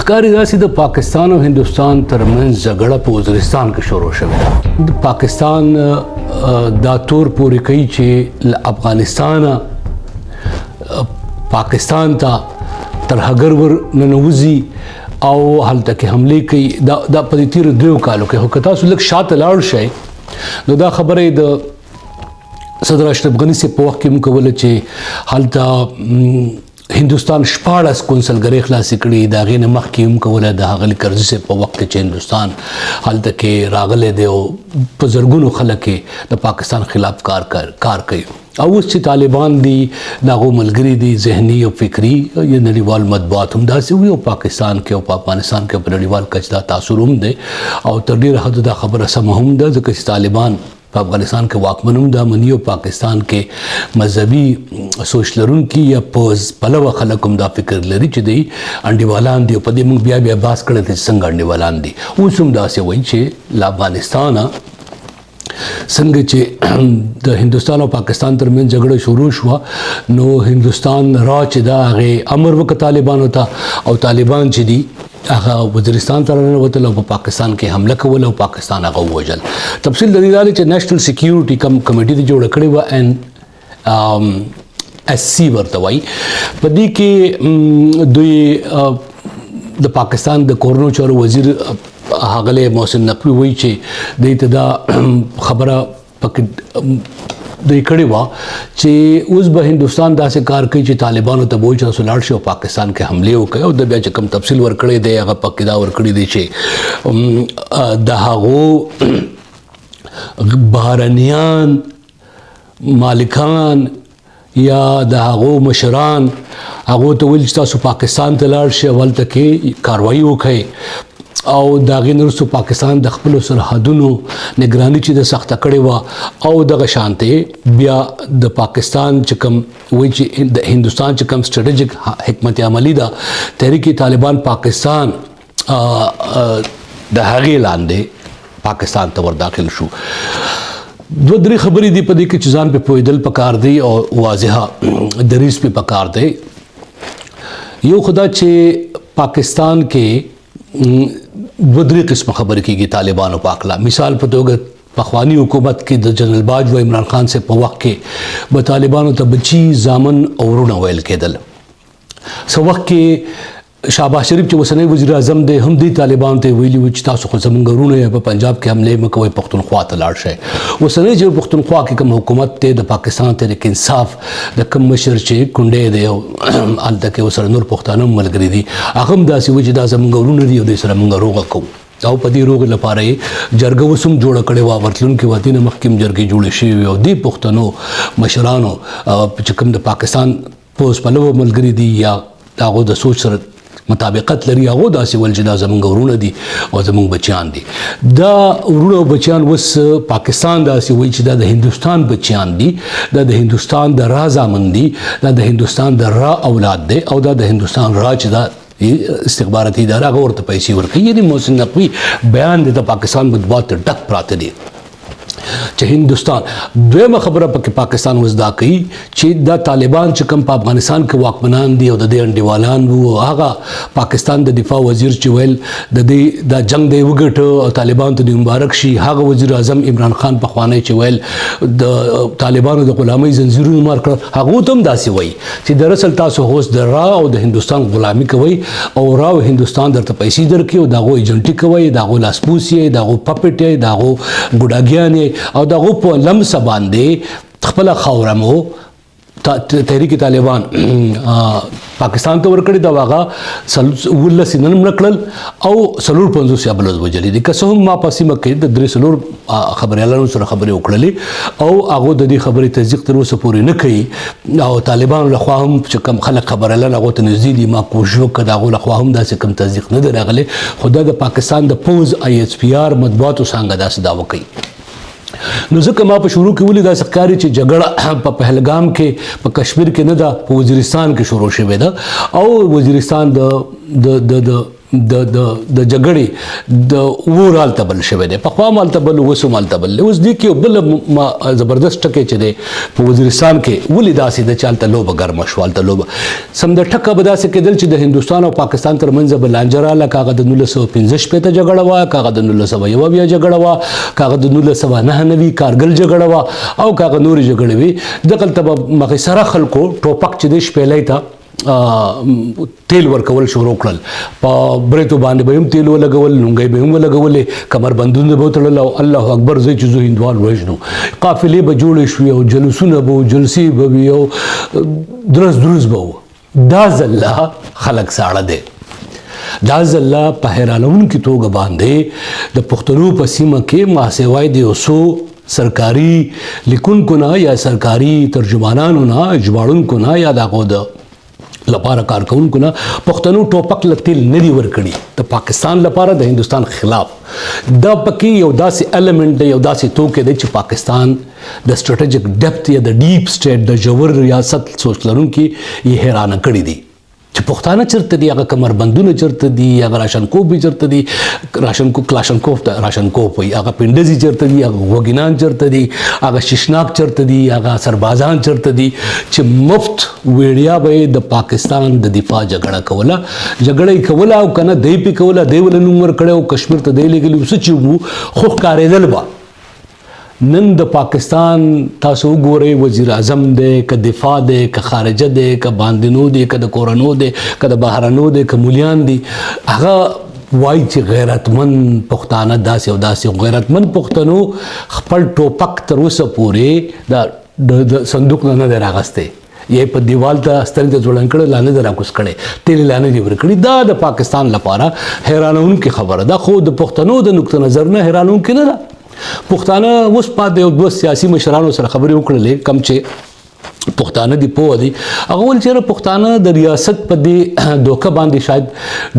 ښکاري داسې د پاکستان او هندوستان ترمنځ جګړه په وزیرستان کې شروع شوې ده. د پاکستان دا تور پورې کوي چې له افغانستانه پاکستان ته ترهګر ور ننوځي او هلته کې حملې کوي. دا په دې تېرو 2 کالو کې خو که تاسو لږ شاته لاړ شئ نو دا خبره د صدر اشرف غني صاحب په وخت کې موږ کوله چې هلته هندوستان 14 کونسلګرۍ خلاصې کړي. د هغې نه مخکې هم کوله د ښاغلي کرزي صاحب په وخت کې چې هندوستان هلته کې راغلی دی او په زرګونو خلک د پاکستان خلاف کار کوي. او اوس چې طالبان دي د هغو ملګري دي ذهني او فکري نړیوال مطبوعات هم داسې وي او پاکستان کې او په افغانستان کې په نړیوال کچ دا تاثر هم دی او تر ډېره حده دا خبره سمه هم ده ځکه چې طالبان په افغانستان کې واکمن هم دا مني او پاکستان کې مذهبي سوچ لرونکي یا پلوه خلک هم دا فکر لري چې دی انډیوالان دي او په دې موږ بیا بحث کړی دی چې څنګه انډیوالان دي. اوس هم داسې وایي چې له افغانستانه څنګه چې د هندوستان او پاکستان ترمنځ جګړه شروع شوه نو هندوستان را چې دا هغې امر وکړه طالبانو ته او طالبان چې دي هغه وزیرستان ته راننوتل او په پاکستان کې حمله کوله او پاکستان هغه ووژل. تفصیل د دې دا دی چې نیشنل سیکیورټي کمیټي دې جوړه کړې وه NSC ورته وایي. په دې کې دوی د پاکستان د کورنو چارو وزیر ښاغلی محسن نقوي وایي چې دوی ته دا خبره پکې دوی کړې وه چې اوس به هندوستان داسې کار کوي چې طالبانو ته به وایي چې تاسو لاړ شئ او پاکستان کې حملې وکړئ. او د بیا چې کوم تفصیل ورکړی دی هغه پکې دا ورکړی دی چې د هغو بهرنیان مالکان یا د هغو مشران هغو ته ویل چې تاسو پاکستان ته لاړ شئ او هلته کې کاروایي وکړئ او د هغې نه وروسته پاکستان د خپلو سرحدونو نګراني چې د سخته کړې وه او دغه شانتې بیا د پاکستان چې کوم وایي چې د هندوستان چې کوم سټریټیجک حکمت عملي ده تحریک طالبان پاکستان د هغې لاندې پاکستان ته ور داخل شو. 2-3 خبرې دي په دې کې چې ځان پې پوهېدل پکار دی او واضحه دریځ پې پکار دی. یو خدا چې پاکستان کې 2-3 قسمه خبرې کېږي طالبانو په هکله. مثال په توګه پخواني حکومت کې د جنرال باجوه عمران خان صاحب په وخت کې به طالبانو ته بچي زامن او وروڼه ویل کېدل. څه وخت کې شهباز شریف چې اوسنی وزیر اعظم دی هم دې طالبانو ته ویلي وو چې تاسو خو زموږ وروڼه یې په پنجاب کې حملې مه کوئ پښتونخوا ته لاړ شئ. اوسنی چې پښتونخوا کې کوم حکومت دی د پاکستان تحریک انصاف د کوم مشر چې کونډی دی او هلته کې ورسره نور پښتانه هم ملګري دي هغه هم داسې وایي چې دا زموږ وروڼه دي او دوی سره موږ روغه کوو او په دې روغې لپاره یې جرګه اوس هم جوړه کړې وه. ورتلونکي وختي نه مخکې هم جرګې جوړې شوې وې او دې پښتنو مشرانو چې کوم د پاکستان پوځ پلوه ملګري دي یا د هغو د سوچ سره مطابقت لري هغو داسې ویل چې دا زموږ وروڼه دي او زموږ بچیان دي. دا وروڼه او بچیان اوس پاکستان داسې وایي چې دا د هندوستان بچیان دي دا د هندوستان د را زامن دي دا د هندوستان د را اولاد دی او دا د هندوستان را چې دا استخباراتي اداره هغه ورته پیسې ورکوي. یعنې محسن نقوي بیان دی د پاکستان مطبوعات ته ډک پراته دي چې هندوستان. دویمه خبره پکې پاکستان اوس دا کوي چې دا طالبان چې کوم په افغانستان کې واکمنان دي او د دې انډیوالان وو هغه پاکستان د دفاع وزیر چې ویل د دې دا جنگ دی وګټه او طالبان ته د مبارک شي. هغه وزیر اعظم عمران خان پخوانی چې ویل د طالبانو د غلامۍ زنځیرونه مار کړل هغو ته هم داسې وایي چې دراصل تاسو اوس د را او د هندوستان غلامي کوئ او را او هندوستان درته پیسې درکړي او د هغو ایجنټي کوئ د هغو لاسپوس یې د هغو پپټ یې د هغو ګوډاګیان یې او دغه په لمسه باندې خپله خاوره مو تحریک طالبان پاکستان ته ورکړې دا هغه 19 نن مړه کړل او 450 یا بلوز وجلې دي. که څه هم ما په سیمه کې د 3 خبریالانو سره خبرې وکړلې او هغو د دې خبرې تصدیق تر اوسه پورې نه کوي او طالبانو لخوا هم چې کوم خلک خبریالان هغو ته نږدې دي ما کوشش وکړ د هغو لخوا هم داسې کوم تصدیق نه دی راغلی خو دا د پاکستان د پوز IHPR مطبوعاتو څنګه داسې دعوه کوي. نو ځکه ما په شروع کې ولې داسې ښکاري چې جګړه په پهلګام کې په کشمیر کې نه ده په وزیرستان کې شروع شوې ده او وزیرستان د د جګړې د ورال تبل شوی دی پخوا مال تبل اوس مال تبل اوس دی کې بل زبردست ټکی چې دی په وزیرستان کې ولې داسې د چالته لوبه ګرمه شوال ته لوبه سم د ټکه به داسې کېدل چې د هندوستان او پاکستان ترمنځ به لانجه راله کاغه د 1915 شپېته جګړه وه کاغه د 1901 جګړه وه کاغه د 1999 کارګل جګړه وه او کاغه نورې جګړې وي دغلته به مغې سره خلکو ټوپک چې دی شپېلی ته تیل ورکول شروع کړل په بریتو باندې به هم تیل ولګول لونګۍ به هم ولګولې کمربندونه به وتړل او الله اکبر زه چې زه هندوال وژنو قافلې به جوړې شوې او جلوسونه به وو جلسې به وي او درز به وو دا ځله خلک ساړه دی دا ځله په حیرانونکې توګه باندې د پښتنو په سیمه کې ماسیوای د یو څو سرکاري لیکونکو نه یا سرکاري ترجمانانو نه ژباړونکو نه یا د هغو د لپاره کارکونکو نه پښتنو ټوپک له تیل نه دي ورکړي د پاکستان لپاره د هندوستان خلاف دا پکې یو داسې ایلیمنټ دی یو داسې توکی دی چې پاکستان د سټریټیجک ډیپت یا د ډیپ سټیټ د ژور ریاست سوچ لرونکي یې حیرانه کړي دي چې پښتانه چېرته دي هغه کمربندونه چېرته دي هغه راشنکوف به چېرته دي کلاشنکوف ته راشنکوف وایي هغه پنډزي چېرته دي هغه غوږینان چېرته دي هغه شیشناک چېرته دي هغه سربازان چېرته دي چې مفت ویډیا به یې د پاکستان د دفاع جګړه کوله جګړه یې کوله او که نه دی پې کوله دی ول نوم ورکړی او کشمیر ته دی لېږلي څه چې وو خو ښکارېدل به نن د پاکستان تاسو وګورئ وزیر اعظم دی که دفاع دی که خارجه دی که باندینو دی که د کورنو دی که د بهرنو دی که مولیان دي هغه وایي چې غیرتمند پښتانه داسې او داسې غیرتمند پښتنو خپل ټوپک تر اوسه پورې د صندوق نه دی راغستی یې په دیوال ته سترګې ته ځوړند کړی لا نه دی راکوز کړی تیل لا نه دي ورکړي دا د پاکستان لپاره حیرانونکې خبره ده خو د پښتنو د نقطه نظر نه حیرانونکې نه ده پښتانه اوس پاتې یو دوه سیاسي مشرانو سره خبرې وکړلې کم چې پښتانه دي پوه دي هغه ویل چې پښتانه د ریاست په دې دوکه باندې شاید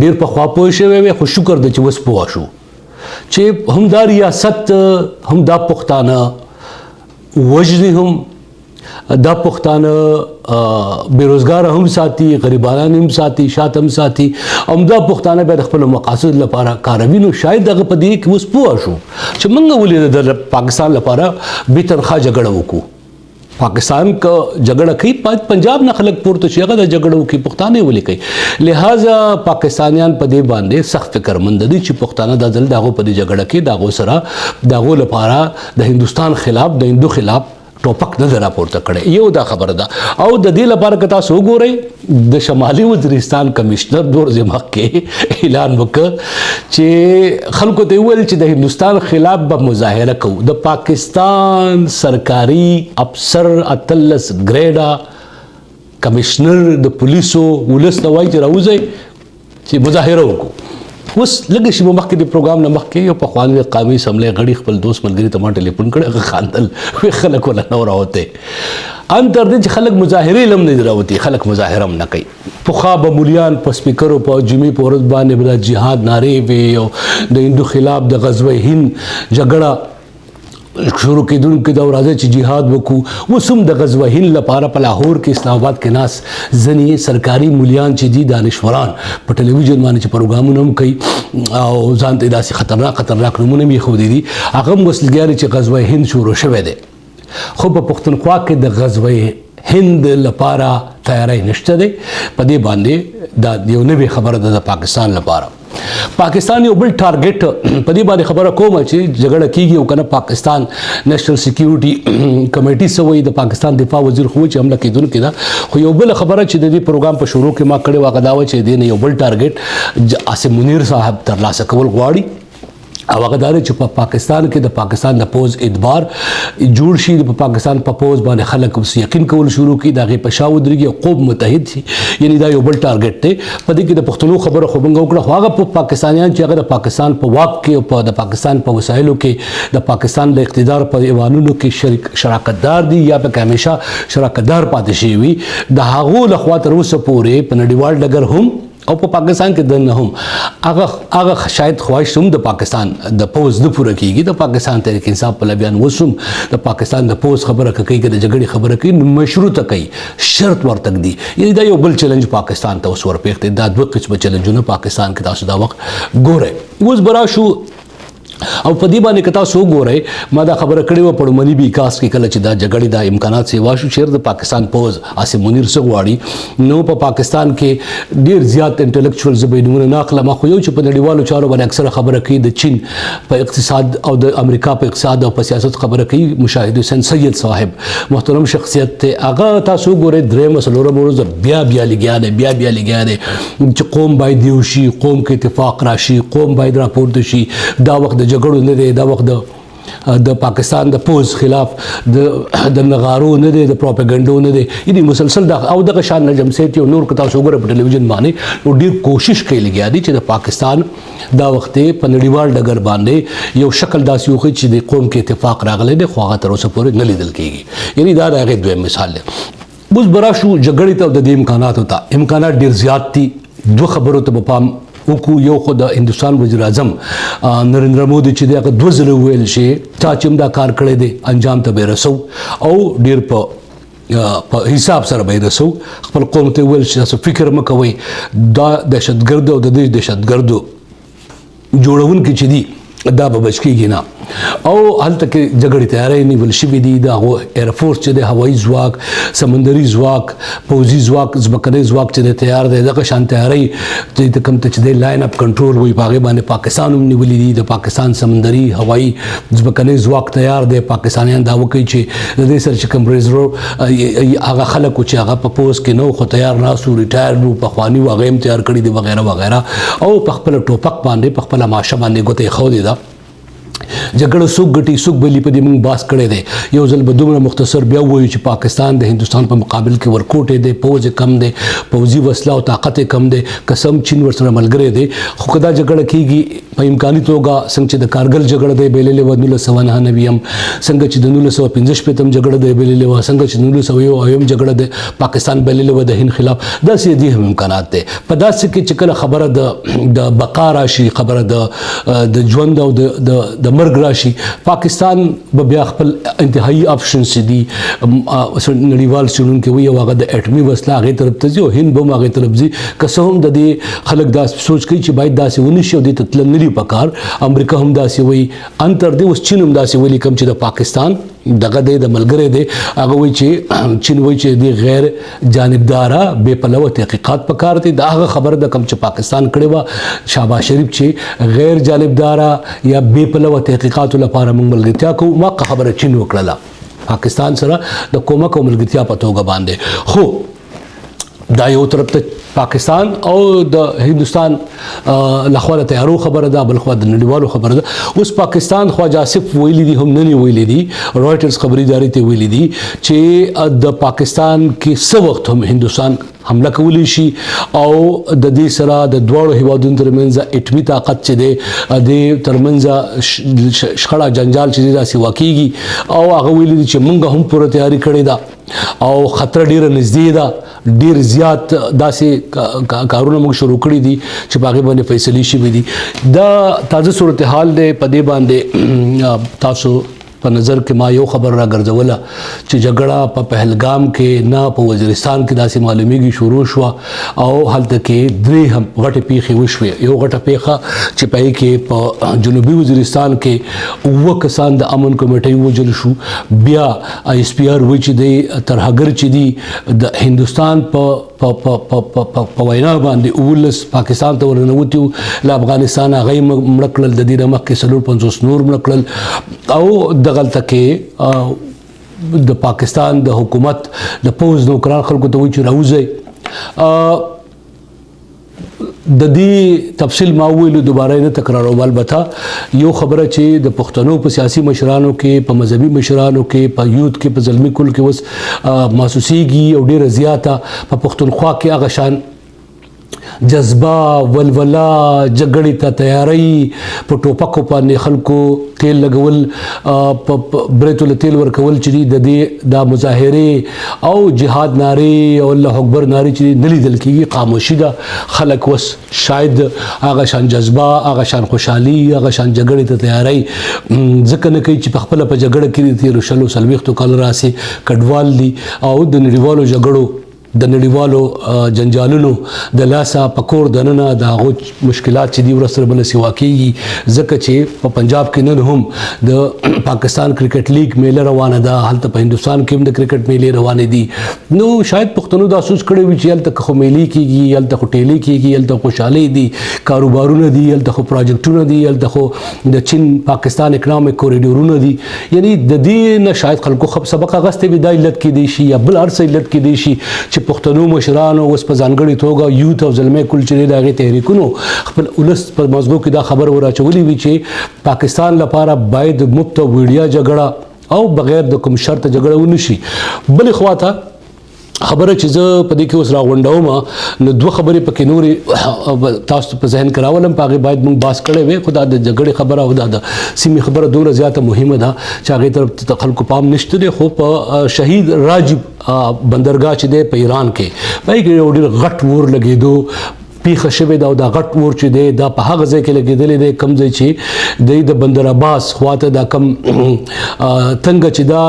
ډېر پخوا پوه شوی وي خو شکر دی چې اوس پوه شو چې هم دا ریاست هم دا پښتانه وژني هم دا پښتانه بیروزګار هم ساتي غریبانان هم ساتي شاته هم ساتي همدا پښتانه بیا د خپلو مقاصد لپاره کاروي نو شاید دغه په دې کې اوس پوه شو چې موږ ولې د پاکستان لپاره بې تنخوا جګړه وکړو پاکستان که جګړه کوي باید پنجاب نه خلک پورته شي هغه د جګړه وکړي پښتانه ولې کوي لہذا پاکستانیان په دې باندې سخت فکرمند دي چې پښتانه دا ځل د هغو په دې جګړه کې د هغو سره د هغو لپاره د هندوستان خلاف د هندو خلاف ټوپک نه دی راپورته کړی یو دا خبره ده او د دې لپاره که تاسو وګورئ د شمالي وزیرستان کمشنر 2 ورځې مخکې اعلان وکړ چې خلکو ته وویل چې د هندوستان خلاف به مظاهره کوو د پاکستان سرکاري افسر 18 ګریډه کمشنر د پولیسو ولس ته وایي چې راوځئ چې مظاهره وکړو اوس لږ شیبه مخکې د پروګرام نه مخکې یو پخوانی قومي اسمبلی غړي خپل دوست ملګري ته ما ټلیفون کړی هغه خاندل وی خلک ولا نه راوته ان تر دې چې خلک مظاهرې لم نه راوتی خلک مظاهره هم نه کوي پخوا به مولیان په سپیکرو په جمعې په ورځ باندې به جهاد نارې وي او د هندو خلاف د غزوه هند جګړه شروع کېدونکې دا ورځ چې جهاد وکړو اوس هم د غزوه هند لپاره په لاهور کې اسلام آباد کې ناس ځینې سرکاري مولیان چې دي دانشوران په ټلویزیون باندې چې پروګرامونه هم کوي او ځان ته داسې خطرناک نومونه هم یې ښودي دي هغه هم اوس لګیا چې غزوه هند شروع شوی دی خو په پښتونخوا کې د غزوه هند لپاره تیاری نشته دی په دې باندې دا یو نوې خبره ده د پاکستان لپاره پاکستان یو بل ټارګټ په دې باندې خبره کومه چې جګړه کیږي او کنه پاکستان نېشنل سکیورټي کمیټي سوی د پاکستان دفاع وزیر خو چې حمله کیدونکې ده خو یو بل خبره چې د دې پروګرام په شروع کې ما کړې واغه دا و چې دین یو بل ټارګټ عاصم منیر صاحب ترلاسه کول غواړي او هغه دا چې په پاکستان کې د پاکستان د پوز اعتبار جوړ شي په پاکستان په پوز باندې خلک اوس یقین کول شروع کړي د هغې په شا ودرېږي او قوم متحد شي یعنی دا یو بل ټارګټ دی په دې کې د پښتنو خبره خو موږ وکړه خو هغه په پاکستانیان چې هغه د پاکستان په واک کې او په د پاکستان په وسایلو کې د پاکستان د اقتدار په ایوانونو کې شراکتدار دي یا په همیشه شراکتدار پاتې شوي د هغو لخوا تر اوسه پورې په نړیوال ډګر هم او په پاکستان کې د نه هم هغه شاید خواهش هم د پاکستان د پوز نه پوره کیږي. د پاکستان تحریک انصاف پلویان وسوم د پاکستان د پوز خبره کوي د جګړې خبره کوي مشروطه کوي شرط ورته دی. یعنی دا یو بل چیلنج پاکستان ته اوس ورپېښ دی. دا دوه قسمه چیلنجونه پاکستان کې تاسو دا وخت ګوره. اوس برا شو او په دې باندې کتا سو ګورئ ما دا خبره کړې و پړمنی بیکاس کې کله چې دا جګړې دا امکانات سیوا شو چیر د پاکستان پوز عاصم منیر څه غواړي نو په پاکستان کې ډیر زیات انټلیکچوال زبېدونه ناقله ما خو یو چې په نړیوالو چارو باندې اکثره خبره کوي د چین په اقتصاد او د امریکا په اقتصاد او په سیاست خبره کوي مشاهد حسین سید صاحب محترم شخصیت ته هغه تاسو ګورئ درې مسلو ورځ بیا لګیا دی چې قوم باید یو شي قوم کې اتفاق راشي قوم باید راپورته شي. دا وخت د جګړو نه دی دا وخت د پاکستان د پوز خلاف د نغارو نه دی د پروپاګاندا نه دی. یعنی مسلسل او دغه شان نجم سیټ یو نور کتا وګوره په ټلویزیون باندې او ډیر کوشش کوي لګیا دي چې د پاکستان دا وخت په نړیوال ډګر باندې یو شکل داسې وخت چې د قوم کې اتفاق راغلی دی خو هغه تر اوسه پورې نه لیدل کیږي. یعنی دا د هغې دویم مثال دی. اوس برا شو جګړې ته د دې امکانات ډیر زیات دي. دوه خبرو ته به پام وکړو. یو خو د هندوستان وزیر اعظم نریندرا مودي چې دی هغه 2 ځله وویل چې چا چې هم دا کار کړی دی انجام ته به رسو او ډیر په حساب سره به رسو. خپل قوم ته ویل چې تاسو فکر مه کوئ دا دهشتګرد او د دې دهشتګردو جوړونکي چې دي دا به بچ کېږي نه. او هلته کې جګړې تیاری نیول شوي دي. د هغو ایرفورس چې د هوایي ځواک سمندري ځواک پوځي ځواک ځمکنی ځواک چې د تیار دی دغه شان تیاری چې کوم ته چې د لاین اپ کنټرول وایي په هغې باندې پاکستان هم نیولي دي. د پاکستان سمندري هوایي ځمکنی ځواک تیار دی. پاکستانیان دا وکوي چې د دې سره چې کوم ریزرو هغه خلک چې هغه په پوز کې نو خو تیار ناستو ریټایر وو پخواني هغه هم تیار کړي دي وغیره وغیره او په خپل ټوپک باندې په خپله ماشه باندې ګوتې ایښودې ده. جګړه څوک ګټي څوک بلی په دې موږ باس کړی دی. یو ځل به دومره مختصر بیا ووایو چې پاکستان د هندوستان په مقابل کې ورکوټی دی پوځ کم دی پوځي وسله او طاقت کم دی قسم چین ورسره ملګری دی. خو که دا جګړه کېږي په امکاني توګه څنګه چې د کارګل جګړه دی بایللې وه 1999 څنګه چې د 1965 جګړه دی بایللې وه څنګه چې 1901 جګړه دی پاکستان بایللې وه د هند خلاف داسې دې هم امکانات دی. په داسې کې چې کله خبره د بقا راشي خبره د ژوند او د مرګ راشي پاکستان به بیا خپل انتهایی آپشنز چې دي نړیوال څېړونکي وایي او هغه د اټمي وسله هغې طرف ته ځي او هند به هم هغې طرف ځي. که څه هم د دې خلک دا سوچ کوي چې باید داسې ونه شي او دې ته تلل نه دي پکار. امریکا هم داسې وایي ان تر دې اوس چین هم داسې ویلي کوم چې د پاکستان دغه دی د ملګری دی هغه وایي چې چین وایي چې دې غیر جانبداره بې پلوه تحقیقات پکار دي. دا هغه خبره ده کوم چې پاکستان کړې وه شهباز شریف چې غیر جانبداره یا بې پلوه تحقیقاتو لپاره موږ ملګرتیا کوو ما خبره چین وکړله پاکستان سره د کومک او ملګرتیا په توګه باندې. خو دا یو طرف ته پاکستان او د هندوستان لخوا د تیارو خبره ده بل خوا د نړیوالو خبره ده. اوس پاکستان خواجه آصف ویلي دي هم نن ویلي دي رویټرز خبري ادارې ته ویلي دي چې د پاکستان کې څه وخت هم هندوستان حمله کولی شي او د دې سره د دواړو هیوادونو ترمنځ اټمي طاقت چې دی د ترمنځ شخړه جنجال چې دی داسې واقعیږي او هغه ویلي دي چې موږ هم پوره تیاری کړې ده او خطر ډیره نږدې ده ډیر زیات داسې کارونه موږ شروع کړي دي چې په هغې باندې فیصلې شوي دي. دا تازه صورتحال دی په دې باندې تاسو په نظر کې ما یو خبر را ګرځوله چې جګړه په پهلګام کې نه په وزیرستان کې داسې معلومیږي شروع شوه او هلته کې درې هم غټې پیښې وشوې. یو غټه پیښه چې په هغې کې په جنوبي وزیرستان کې 9 کسان د امن کمیټۍ وژل شو. بیا ایس پی آر وایي چې دی ترهګر چې دي د هندوستان په وینا باندې 19 پاکستان ته ورننوتي له افغانستان هغه یې مړه کړل د دې نه مخکې 450 نور مړه کړل او دغلته کې د پاکستان د حکومت د پوځ نوکران خلکو ته وایي چې راوځئ. د دې تفصیل ما وویلو دوباره نه تکراروم. البته یو خبره چې د پښتنو په سیاسي مشرانو کې په مذهبي مشرانو کې په یوت کې په زلمي کل کې اوس محسوسیږي او ډیره زیاته په پښتونخوا کې هغه شان جذبه ولوله جګړې ته تیاری په ټوپکو باندې خلکو تیل لګول په بریتو له تیل ورکول چې د دې دا مظاهره او جهاد نارې او الله اکبر نارې چې نه لیدل کېږي خاموشي ده خلک وس شاید هغه شان جذبه هغه شان خوشحالي هغه شان جګړې ته تیاری ځکه نه کوي چې په خپله په جګړه کې تېرو شلو څلوېښتو کال راسې کډوال دي او د نړیوالو جګړو د نړیوالو جنجالونو د لاسه پکور دننه د هغو مشکلات چې دی ورسره بل سیوا کېږي ځکه چې په پنجاب کې نن هم د پاکستان کرکټ لیګ میله روانه ده هلته په هندوستان کې هم د کرکټ میلې روانې دي نو شاید پښتنو دا سوچ کړی وي چې هلته خو میلې کېږي هلته خو ټیلې کېږي هلته خوشحالۍ دي کاروبارونه دي هلته خو پراجیکټونه دي هلته خو د چین پاکستان اکنامک کوریډورونه دي یعنی د دې نه شاید خلکو سبق اخیستی وي دا علت کېدی شي یا بل هر څه علت کېدی شي چې پښتنو مشرانو اوس په ځانګړې توګه یوت او زلمی کل چې د هغې تحریکونو خپل ولس په مغزو کې دا خبر وراچولې وي چې پاکستان لپاره باید مفت او ویډیا جګړه او بغیر د کوم شرط جګړه ونشي بلې خواته خبره چې زه په دې کې اوس راغونډوم نو دوه خبرې پکې نورې تاسو په ذهن کې راولم په هغې باید موږ بحث کړی وی خو دا د جګړې خبره او دا د سیمې خبره دومره زیاته مهمه ده چې هغې طرف ته خلکو پام نشته دی خو په شهید راجب بندرګاه چې دی په ایران کې په هغې کې یو ډېر غټ اور لګېدو پیښه شوې ده او دا غټ اور چې دی دا په هغه ځای کې لګېدلی دی کوم ځای چې دی د بندر عباس خواته دا کم تنګه چې دا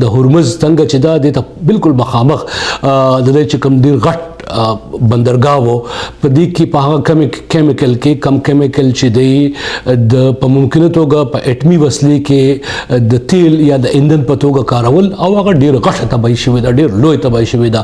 د هرمز تنګه چې دا دی ته بالکل مخامخ د دی چې کوم ډېر غټ بندرګاه و په دې کې په هغه کیمیکل کې کم کیمیکل چې دی د په ممکنه توګه په اټمي وسلې کې د تیل یا د ایندن په توګه کارول او هغه ډېر غټه تباهي شوې ده ډېر لوی تباهي شوې ده